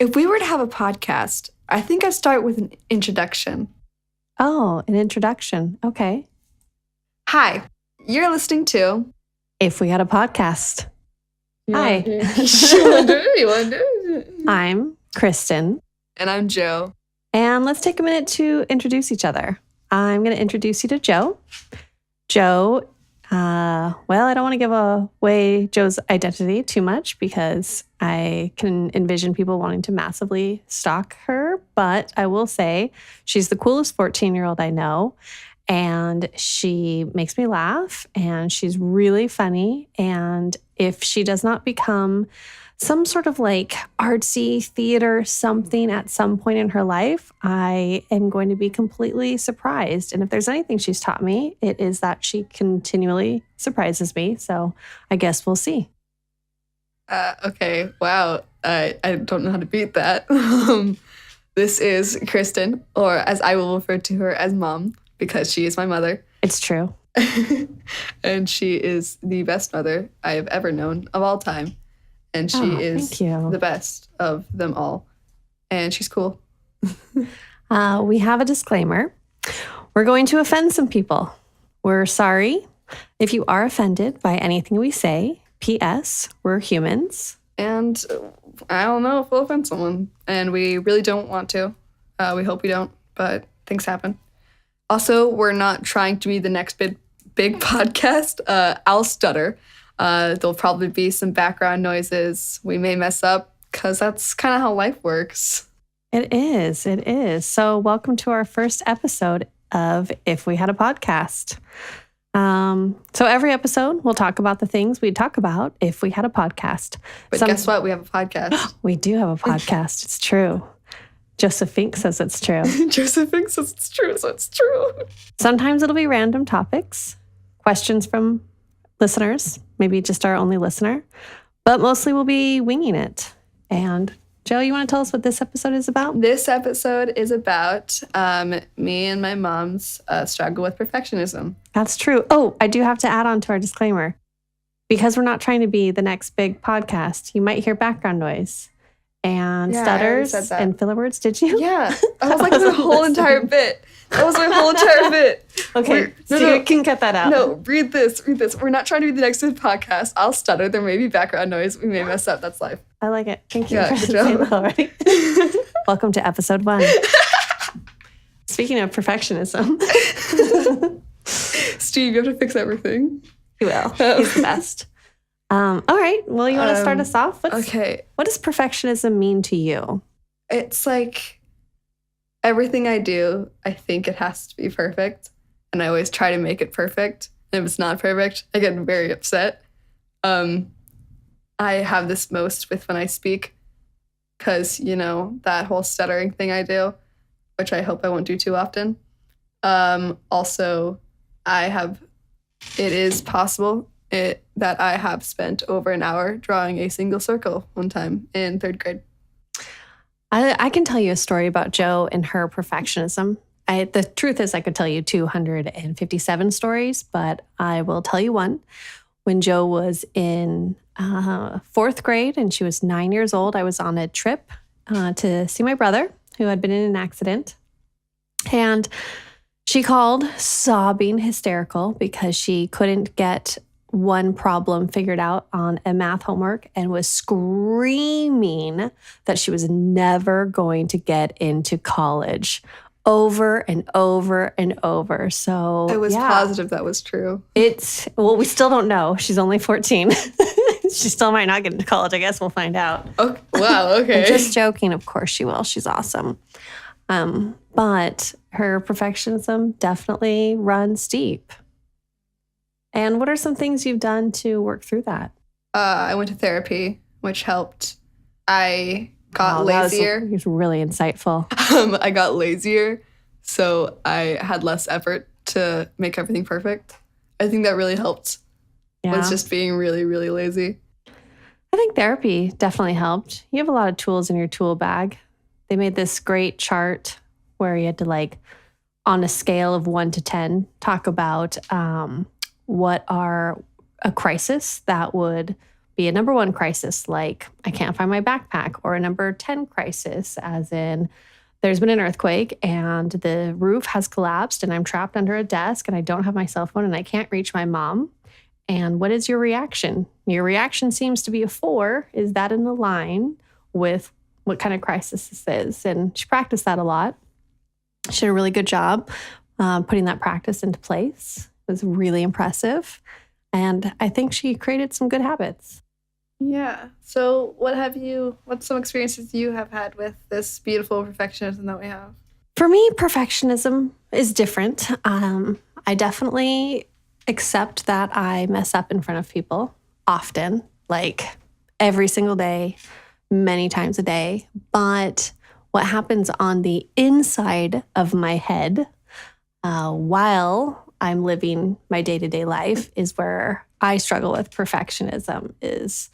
If we were to have a podcast, I think I'd start with an introduction. Oh, an introduction. Okay. Hi, you're listening to If We Had a Podcast. Hi. You want to do? I'm Kristen. And I'm Joe. And let's take a minute to introduce each other. I'm going to introduce you to Joe. Joe, I don't want to give away Joe's identity too much because I can envision people wanting to massively stalk her. But I will say she's the coolest 14-year-old I know. And she makes me laugh and she's really funny. And if she does not become some sort of like artsy theater something at some point in her life, I am going to be completely surprised. And if there's anything she's taught me, it is that she continually surprises me. So I guess we'll see. Okay, wow. I don't know how to beat that. This is Kristen, or as I will refer to her as Mom, because she is my mother. It's true. And she is the best mother I have ever known of all time. And she is the best of them all. And she's cool. We have a disclaimer. We're going to offend some people. We're sorry if you are offended by anything we say. P.S. We're humans. And I don't know if we'll offend someone. And we really don't want to. We hope we don't, but things happen. Also, we're not trying to be the next big podcast. I'll stutter. There'll probably be some background noises. We may mess up because that's kind of how life works. It is. It is. So welcome to our first episode of If We Had a Podcast. So every episode, we'll talk about the things we'd talk about if we had a podcast. But guess what? We have a podcast. We do have a podcast. It's true. Joseph Fink says it's true. Joseph Fink says it's true, so it's true. Sometimes it'll be random topics, questions from listeners, maybe just our only listener, but mostly we'll be winging it. And Joe, you want to tell us what this episode is about? This episode is about me and my mom's struggle with perfectionism. That's true. Oh, I do have to add on to our disclaimer. Because we're not trying to be the next big podcast, you might hear background noise and stutters and filler words. Did you? Yeah. I was like, the whole entire bit. That was my whole entire bit. Okay, you can cut that out. No, read this. We're not trying to be the next big podcast. I'll stutter. There may be background noise. We may mess up. That's life. I like it. Thank you for saying that already. Welcome to episode 1. Speaking of perfectionism. Steve, you have to fix everything. He will. He's the best. All right. Well, you want to start us off? Okay. What does perfectionism mean to you? It's like everything I do, I think it has to be perfect. And I always try to make it perfect. And if it's not perfect, I get very upset. I have this most with when I speak because, that whole stuttering thing I do, which I hope I won't do too often. Also, it is possible that I have spent over an hour drawing a single circle one time in 3rd grade. I can tell you a story about Joe and her perfectionism. The truth is I could tell you 257 stories, but I will tell you one. When Joe was in 4th grade and she was 9 years old, I was on a trip to see my brother who had been in an accident. And she called sobbing hysterical because she couldn't get one problem figured out on a math homework and was screaming that she was never going to get into college over and over and over. So I was positive that was true. We still don't know. She's only 14. She still might not get into college. I guess we'll find out. Oh, wow. Okay. I'm just joking. Of course she will. She's awesome. But her perfectionism definitely runs deep. And what are some things you've done to work through that? I went to therapy, which helped. I got lazier. It was really insightful. I got lazier, so I had less effort to make everything perfect. I think that really helped. Yeah. Was just being really, really lazy. I think therapy definitely helped. You have a lot of tools in your tool bag. They made this great chart where you had to, on a scale of 1 to 10, talk about what are a crisis that would be a number 1 crisis, like I can't find my backpack, or a number 10 crisis, as in there's been an earthquake and the roof has collapsed and I'm trapped under a desk and I don't have my cell phone and I can't reach my mom. And what is your reaction? Your reaction seems to be a 4. Is that in line with what kind of crisis this is? And she practiced that a lot. She did a really good job putting that practice into place. It was really impressive. And I think she created some good habits. Yeah. So what's some experiences you have had with this beautiful perfectionism that we have? For me, perfectionism is different. I definitely accept that I mess up in front of people often, like every single day, many times a day. But what happens on the inside of my head while I'm living my day-to-day life is where I struggle with perfectionism is,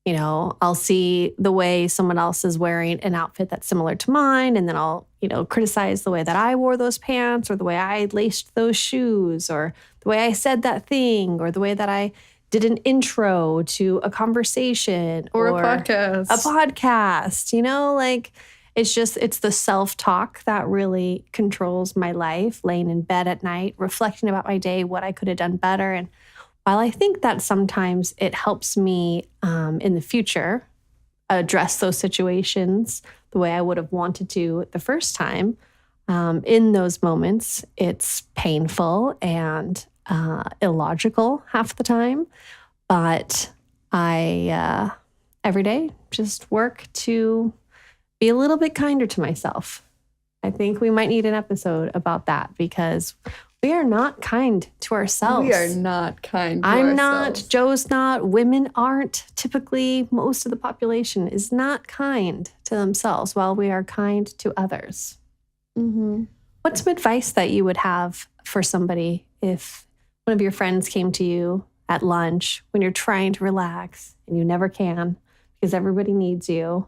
I'll see the way someone else is wearing an outfit that's similar to mine, and then I'll, criticize the way that I wore those pants or the way I laced those shoes or the way I said that thing or the way that I did an intro to a conversation or a podcast. It's the self-talk that really controls my life, laying in bed at night, reflecting about my day, what I could have done better. And while I think that sometimes it helps me in the future address those situations the way I would have wanted to the first time, in those moments, it's painful and illogical half the time. But I, every day, just work to be a little bit kinder to myself. I think we might need an episode about that because we are not kind to ourselves. We are not kind to I'm ourselves. not, Joe's not, women aren't. Typically, most of the population is not kind to themselves while we are kind to others. Mm-hmm. What's some advice that you would have for somebody if one of your friends came to you at lunch when you're trying to relax and you never can because everybody needs you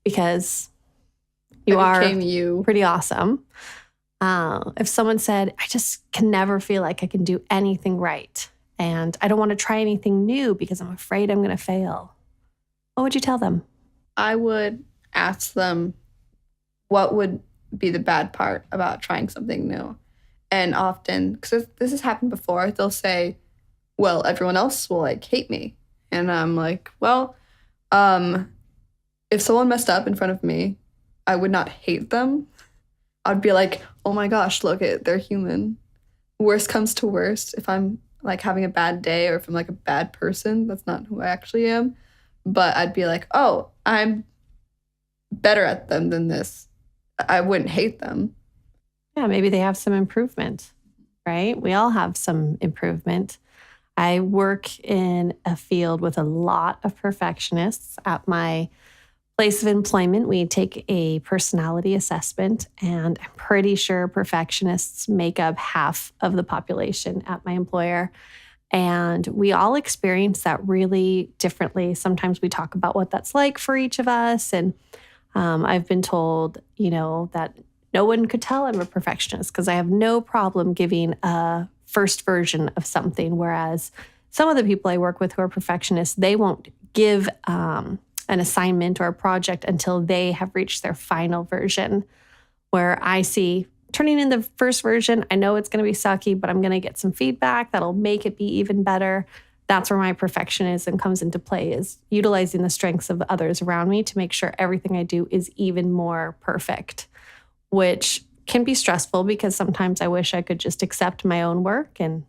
because you are pretty awesome? If someone said, I just can never feel like I can do anything right and I don't want to try anything new because I'm afraid I'm going to fail, what would you tell them? I would ask them what would be the bad part about trying something new. And often, because this has happened before, they'll say, well, everyone else will hate me. And I'm like, well, if someone messed up in front of me, I would not hate them. I'd be like, oh my gosh, look it, they're human. Worst comes to worst, if I'm having a bad day or if I'm a bad person, that's not who I actually am. But I'd be like, oh, I'm better at them than this. I wouldn't hate them. Yeah, maybe they have some improvement, right? We all have some improvement. I work in a field with a lot of perfectionists. At my place of employment, we take a personality assessment, and I'm pretty sure perfectionists make up half of the population at my employer. And we all experience that really differently. Sometimes we talk about what that's like for each of us. And I've been told, that no one could tell I'm a perfectionist because I have no problem giving a first version of something. Whereas some of the people I work with who are perfectionists, they won't give an assignment or a project until they have reached their final version. Where I see turning in the first version, I know it's going to be sucky, but I'm going to get some feedback that'll make it be even better. That's where my perfectionism comes into play, is utilizing the strengths of others around me to make sure everything I do is even more perfect, which can be stressful because sometimes I wish I could just accept my own work and,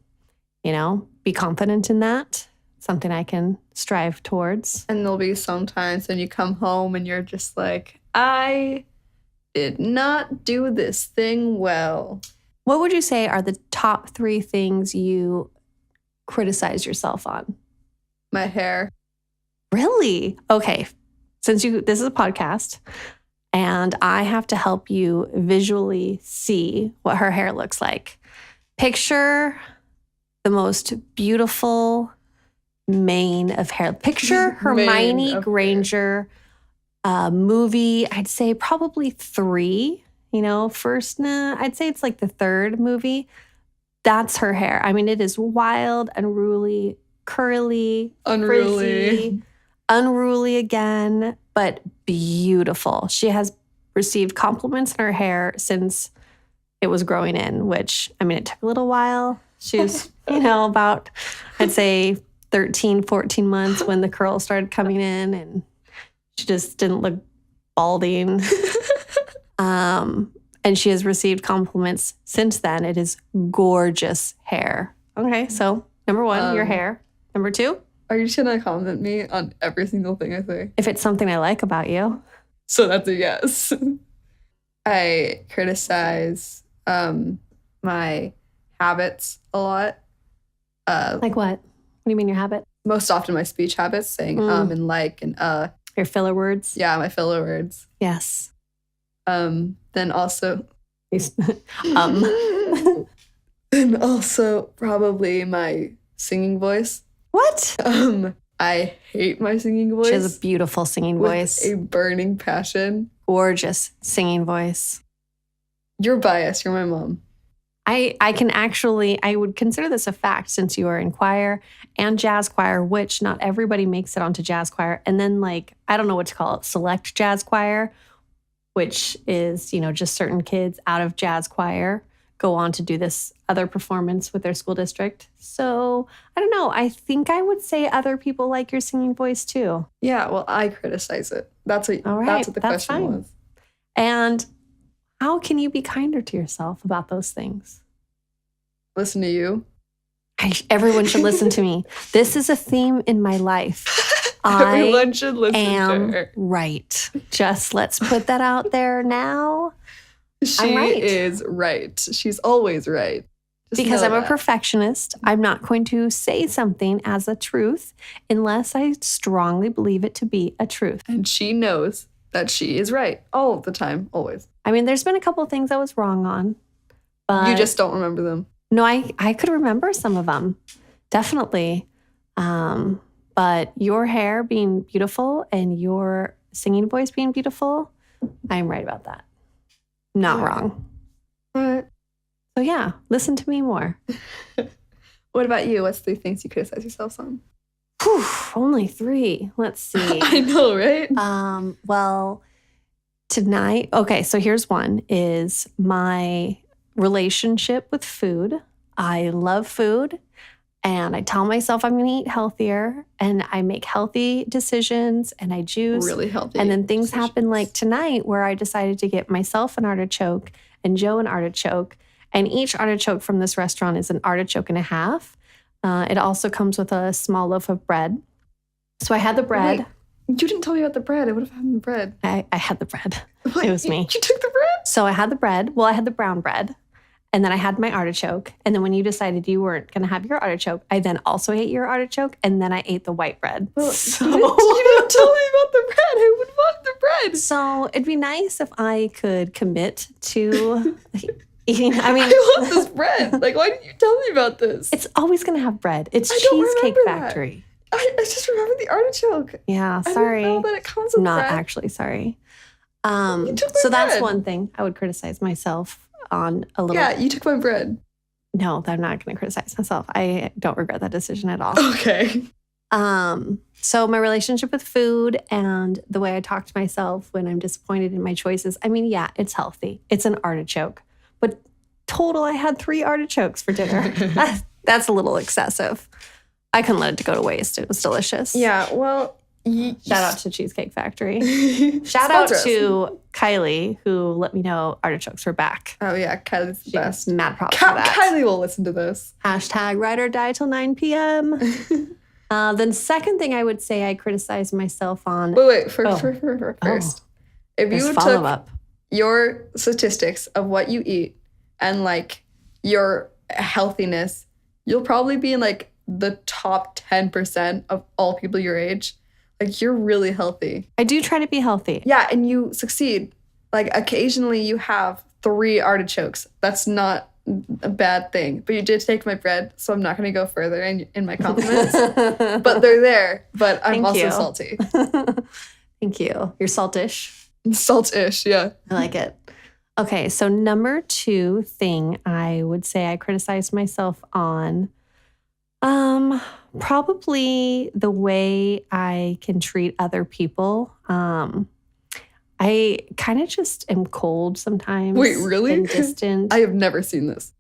be confident in that. Something I can strive towards. And there'll be sometimes when you come home and you're just like, I did not do this thing well. What would you say are the top 3 things you criticize yourself on? My hair. Really? Okay. Since this is a podcast and I have to help you visually see what her hair looks like. Picture the most beautiful mane of hair. Picture Hermione Granger movie. I'd say probably 3, first, I'd say it's the 3rd movie. That's her hair. I mean, it is wild and really curly, Unruly. frizzy, unruly again, but beautiful. She has received compliments in her hair since it was growing in, which, I mean, it took a little while. She was, about, I'd say 13, 14 months when the curls started coming in, and she just didn't look balding. And she has received compliments since then. It is gorgeous hair. Okay, so number one, your hair. Number two? Are you just gonna compliment me on every single thing I say? If it's something I like about you. So that's a yes. I criticize my habits a lot. Like what? What do you mean your habit? Most often my speech habits, saying and like and Your filler words? Yeah, my filler words. Yes. Then also And also probably my singing voice. What? I hate my singing voice. She has a beautiful singing voice. A burning passion. Gorgeous singing voice. You're biased. You're my mom. I would consider this a fact since you are in choir and jazz choir, which not everybody makes it onto jazz choir. And then I don't know what to call it, select jazz choir, which is, just certain kids out of jazz choir go on to do this other performance with their school district. So I don't know. I think I would say other people like your singing voice too. Yeah, well, I criticize it. That's what the question was. And how can you be kinder to yourself about those things? Listen to you. Everyone should listen to me. This is a theme in my life. Everyone should listen to her. Right. Just let's put that out there now. She is right. She's always right. Because I'm a perfectionist, I'm not going to say something as a truth unless I strongly believe it to be a truth. And she knows that she is right all the time, always. I mean, there's been a couple of things I was wrong on. But you just don't remember them. No, I could remember some of them. Definitely. But your hair being beautiful and your singing voice being beautiful, I'm right about that. Not wrong. Right. So yeah, listen to me more. What about you? What's 3 things you criticize yourself on? Whew, only 3. Let's see. I know, right? Well, tonight, okay, so here's one, is my relationship with food. I love food. And I tell myself I'm going to eat healthier, and I make healthy decisions, and I juice. Really healthy. And then things happen like tonight where I decided to get myself an artichoke and Joe an artichoke. And each artichoke from this restaurant is an artichoke and a half. It also comes with a small loaf of bread. So I had the bread. Wait, you didn't tell me about the bread. I would have had the bread. I had the bread. What? It was me. You took the bread? So I had the bread. Well, I had the brown bread. And then I had my artichoke. And then when you decided you weren't going to have your artichoke, I then also ate your artichoke. And then I ate the white bread. Well, you didn't tell me about the bread. I would want the bread. So it'd be nice if I could commit to eating. I mean, I want this bread. Like, why didn't you tell me about this? It's always going to have bread. It's I don't Cheesecake remember Factory. that. I just remember the artichoke. Yeah, sorry. I didn't know that it comes with Not bread. actually sorry. You took my So that's bread. one thing I would criticize myself on a little. Yeah, you took my bread. No, I'm not going to criticize myself. I don't regret that decision at all. Okay. So my relationship with food and the way I talk to myself when I'm disappointed in my choices. I mean, yeah, it's healthy. It's an artichoke. But total, I had 3 artichokes for dinner. That's a little excessive. I couldn't let it go to waste. It was delicious. Yeah, well, shout out to Cheesecake Factory. Shout out to Kylie, who let me know artichokes were back. Oh, yeah, Kylie's the best. Mad props for that. Kylie will listen to this. Hashtag ride or die till 9 p.m. Then second thing I would say I criticize myself on. Wait, first. If you took your statistics of what you eat and like your healthiness, you'll probably be in like the top 10% of all people your age. Like, you're really healthy. I do try to be healthy. Yeah, and you succeed. Like, occasionally you have 3 artichokes. That's not a bad thing. But you did take my bread, so I'm not going to go further in my compliments. But they're there. But I'm also salty. Thank you. You're saltish. Saltish, yeah. I like it. Okay, so number 2 thing I would say I criticized myself on Um, Probably the way I can treat other people. I kind of just am cold sometimes. Wait, really? And distant. I have never seen this.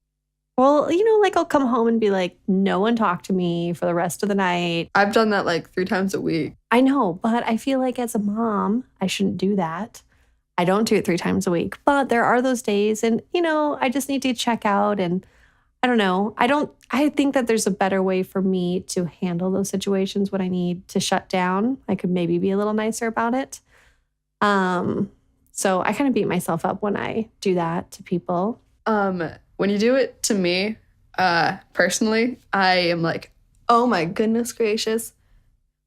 Well, like I'll come home and be like, no one talk to me for the rest of the night. I've done that like 3 times a week. I know, but I feel like as a mom, I shouldn't do that. I don't do it 3 times a week, but there are those days and, I just need to check out and I don't know. I think that there's a better way for me to handle those situations when I need to shut down. I could maybe be a little nicer about it. So I kind of beat myself up when I do that to people. When you do it to me, personally, I am like, oh my goodness gracious.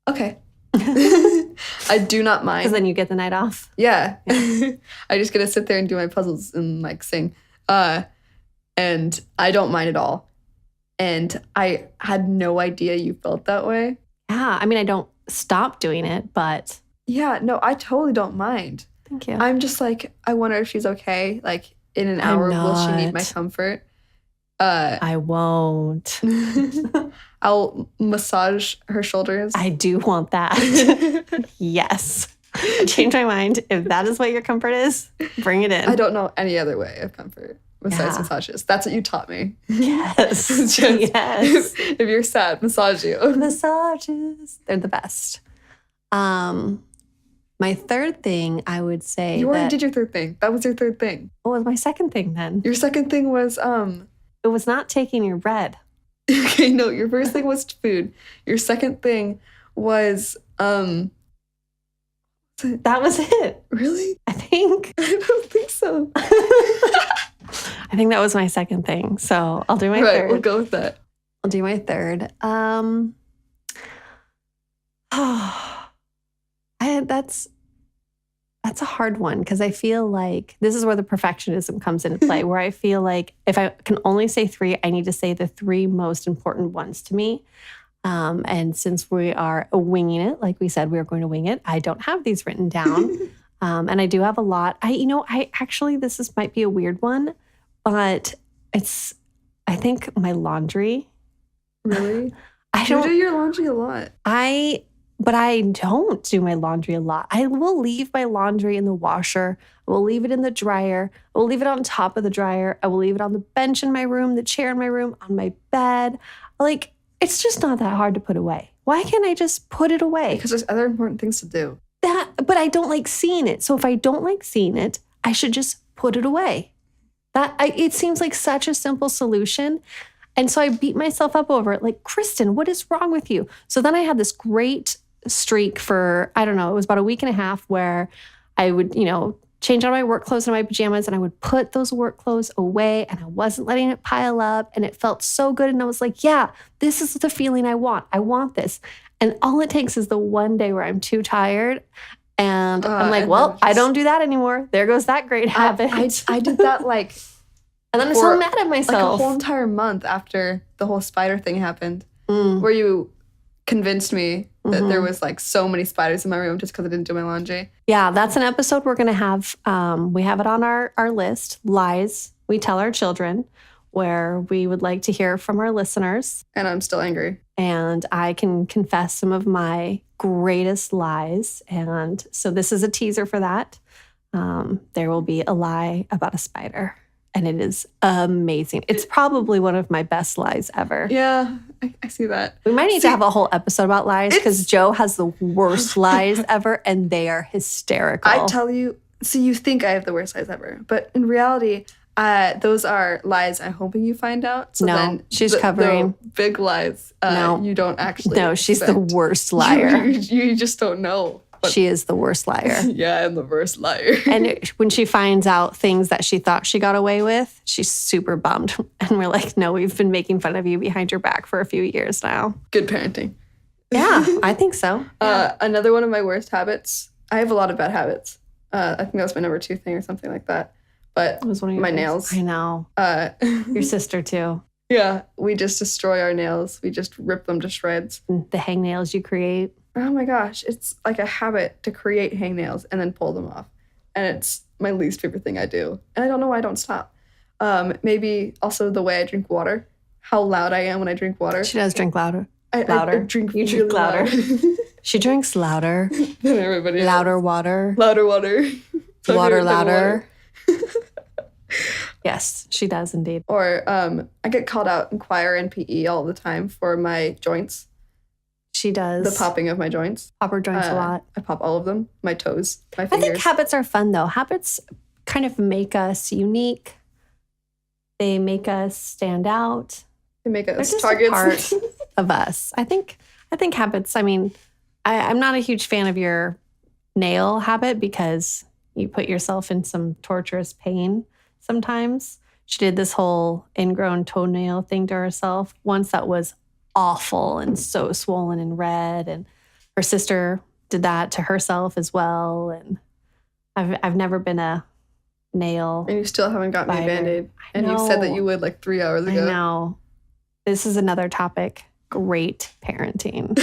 Okay. I do not mind. Because then you get the night off. Yeah. I just get to sit there and do my puzzles and like sing. And I don't mind at all. And I had no idea you felt that way. Yeah. I mean, I don't stop doing it, but. Yeah, no, I totally don't mind. Thank you. I'm just like, I wonder if she's okay. Like, in an hour, will she need my comfort? I won't. I'll massage her shoulders. I do want that. Yes. I changed my mind. If that is what your comfort is, bring it in. I don't know any other way of comfort besides massages. That's what you taught me. Yes. Yes. If you're sad, massage you. Massages. They're the best. My third thing, I would say. You already did your third thing. That was your third thing. What was my second thing then? Your second thing was It was not taking your bread. Okay, no, your first thing was food. Your second thing was That was it. Really? I think. I don't think so. I think that was my second thing. So I'll do my third. Right, we'll go with that. I'll do my third. That's a hard one because I feel like this is where the perfectionism comes into play, where I feel like if I can only say 3, I need to say the 3 most important ones to me. And since we are winging it, like we said, we are going to wing it, I don't have these written down. And I do have a lot. I actually, might be a weird one, but I think my laundry. Really? You do your laundry a lot. But I don't do my laundry a lot. I will leave my laundry in the washer. I will leave it in the dryer. I will leave it on top of the dryer. I will leave it on the bench in my room, the chair in my room, on my bed. Like, it's just not that hard to put away. Why can't I just put it away? Because there's other important things to do. But I don't like seeing it. So if I don't like seeing it, I should just put it away. It seems like such a simple solution. And so I beat myself up over it. Like, Kristen, what is wrong with you? So then I had this great streak for, I don't know, it was about a week and a half where I would, change out my work clothes and my pajamas and I would put those work clothes away and I wasn't letting it pile up and it felt so good. And I was like, yeah, this is the feeling I want. I want this. And all it takes is the one day where I'm too tired and I'm like, well, I don't do that anymore. There goes that great habit. I did that like... And then I'm so mad at myself. Like a whole entire month after the whole spider thing happened, where you convinced me that there was like so many spiders in my room just because I didn't do my laundry. Yeah, that's an episode we're going to have. We have it on our list, Lies We Tell Our Children, where we would like to hear from our listeners. And I'm still angry. And I can confess some of my greatest lies. And so this is a teaser for that. There will be a lie about a spider. And it is amazing. It's probably one of my best lies ever. Yeah, I see that. We might need to have a whole episode about lies because Joe has the worst lies ever and they are hysterical. I tell you, you think I have the worst lies ever. But in reality, those are lies I'm hoping you find out. So no, then she's covering. The big lies you don't actually No, she's the worst liar. You just don't know. She is the worst liar. Yeah, I'm the worst liar. And when she finds out things that she thought she got away with, she's super bummed. And we're like, no, we've been making fun of you behind your back for a few years now. Good parenting. Yeah, I think so. Yeah. Another one of my worst habits. I have a lot of bad habits. I think that was my number 2 thing or something like that. But it was one of my nails. I know. Your sister too. Yeah, we just destroy our nails. We just rip them to shreds. The hangnails you create. Oh my gosh, it's like a habit to create hangnails and then pull them off. And it's my least favorite thing I do. And I don't know why I don't stop. Maybe also the way I drink water. how loud I am when I drink water. She does drink louder. I drink You really drink louder. loud. She drinks louder. Than everybody Louder else. water. Louder water. Water louder. Yes, she does indeed. Or I get called out in choir and PE all the time for my joints. She does. The popping of my joints. Pop her joints a lot. I pop all of them. My toes, my I fingers. think habits are fun though. Habits kind of make us unique. They make us stand out. They make They're us just targets. a part of us. I think habits, I mean, I'm not a huge fan of your nail habit because you put yourself in some torturous pain sometimes. She did this whole ingrown toenail thing to herself once that was awful and so swollen and red. And her sister did that to herself as well. And I've never been a nail. And you still haven't gotten me a Biter. Band-Aid. I And you said that know. you would like 3 hours I ago. know. This is another topic. Great parenting.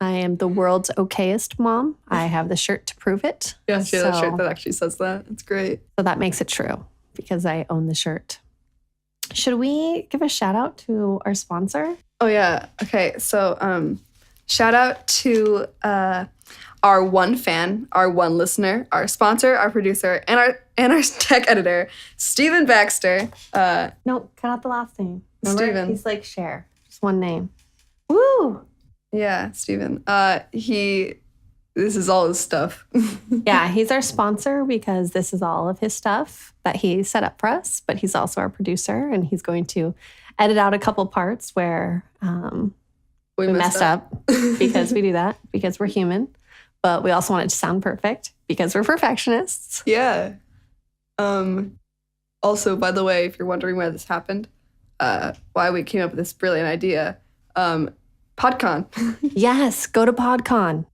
I am the world's okayest mom. I have the shirt to prove it. Yeah, she has a So- shirt that actually says that. It's great. So that makes it true because I own the shirt. Should we give a shout out to our sponsor? Oh yeah. Okay. So shout out to our one fan, our one listener, our sponsor, our producer, and our tech editor, Stephen Baxter. No, cut out the last name. Remember? Steven. He's like Cher. Just one name. Woo! Yeah, Stephen. This is all his stuff. Yeah, he's our sponsor because this is all of his stuff that he set up for us, but he's also our producer and he's going to edit out a couple parts where we messed up because we do that because we're human, but we also want it to sound perfect because we're perfectionists. Yeah. Also, by the way, if you're wondering why this happened, why we came up with this brilliant idea, PodCon. Yes, go to PodCon.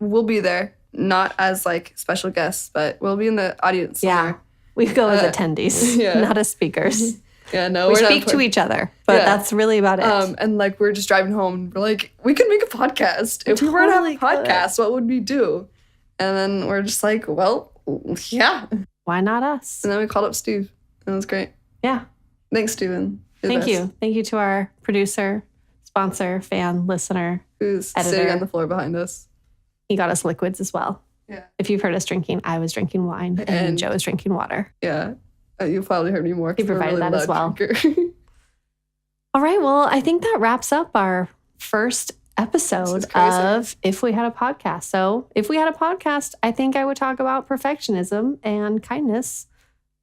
We'll be there, not as like special guests, but we'll be in the audience Yeah, somewhere. we go as attendees, yeah. not as speakers. Yeah, no, We we're speak not to each other, but Yeah. that's really about it. And like we're just driving home and we're like, we could make a podcast. If we were to have a totally could. podcast, what would we do? And then we're just like, well, yeah. And Why not us? then we called up Steve. And it was great. Yeah. Thanks, Steven. You're the Thank best. you. Thank you to our producer, sponsor, fan, listener. Who's Editor. sitting on the floor behind us. He got us liquids as well. Yeah. If you've heard us drinking, I was drinking wine and And- Joe was drinking water. Yeah. You probably heard me more. 'cause He we're a provided really that as loud well. drinker. All right. Well, I think that wraps up our first episode This is crazy. of If We Had a Podcast. So, if we had a podcast, I think I would talk about perfectionism and kindness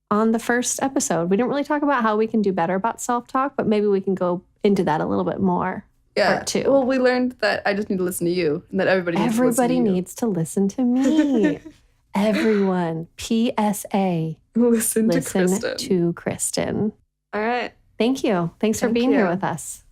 on the first episode. We didn't really talk about how we can do better about self-talk, but maybe we can go into that a little bit more. Yeah. Part two. Well, we learned that I just need to listen to you and that everybody needs to listen to you. Everybody needs to listen to me. Everyone, PSA, Listen to listen Kristen. to Kristen. All right. Thank you. Thanks for Thank being here you. with us.